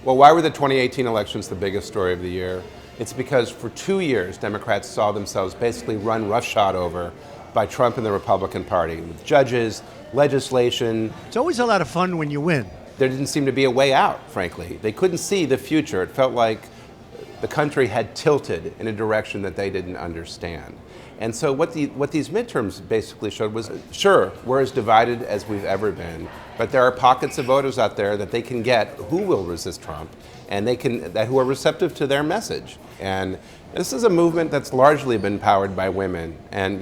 Well, why were the 2018 elections the biggest story of the year? It's because for 2 years, Democrats saw themselves basically run roughshod over by Trump and the Republican Party, with judges, legislation. It's always a lot of fun when you win. There didn't seem to be a way out, frankly. They couldn't see the future. It felt like the country had tilted in a direction that they didn't understand. And so what these midterms basically showed was, sure, we're as divided as we've ever been, but there are pockets of voters out there that they can get who will resist Trump, and who are receptive to their message. And this is a movement that's largely been powered by women. And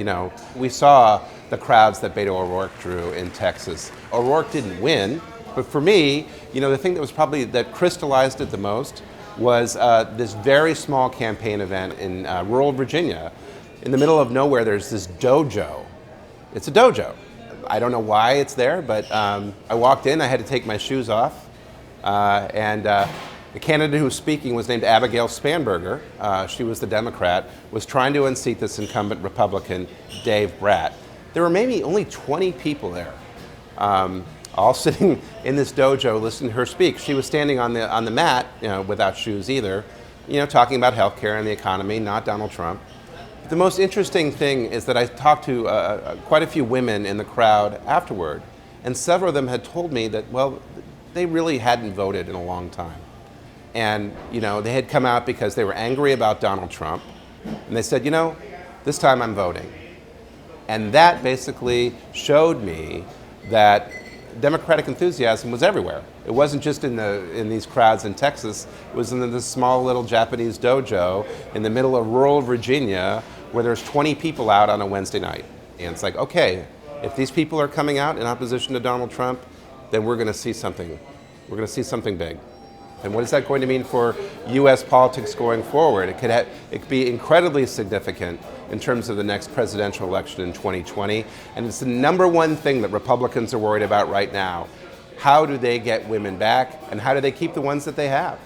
we saw the crowds that Beto O'Rourke drew in Texas. O'Rourke didn't win, but for me, the thing that was probably that crystallized it the most was this very small campaign event in rural Virginia. In the middle of nowhere, there's this dojo. It's a dojo. I don't know why it's there, but I walked in, I had to take my shoes off, and the candidate who was speaking was named Abigail Spanberger. She was the Democrat, was trying to unseat this incumbent Republican, Dave Bratt. There were maybe only 20 people there, all sitting in this dojo listening to her speak. She was standing on the mat, without shoes either, talking about healthcare and the economy, not Donald Trump. The most interesting thing is that I talked to quite a few women in the crowd afterward, and several of them had told me that, well, they really hadn't voted in a long time. And, they had come out because they were angry about Donald Trump, and they said, this time I'm voting. And that basically showed me that Democratic enthusiasm was everywhere. It wasn't just in these crowds in Texas. It was in this small little Japanese dojo in the middle of rural Virginia where there's 20 people out on a Wednesday night. And it's like, okay, if these people are coming out in opposition to Donald Trump, then we're going to see something. We're going to see something big. And what is that going to mean for U.S. politics going forward? It could be incredibly significant in terms of the next presidential election in 2020. And it's the number one thing that Republicans are worried about right now. How do they get women back, and how do they keep the ones that they have?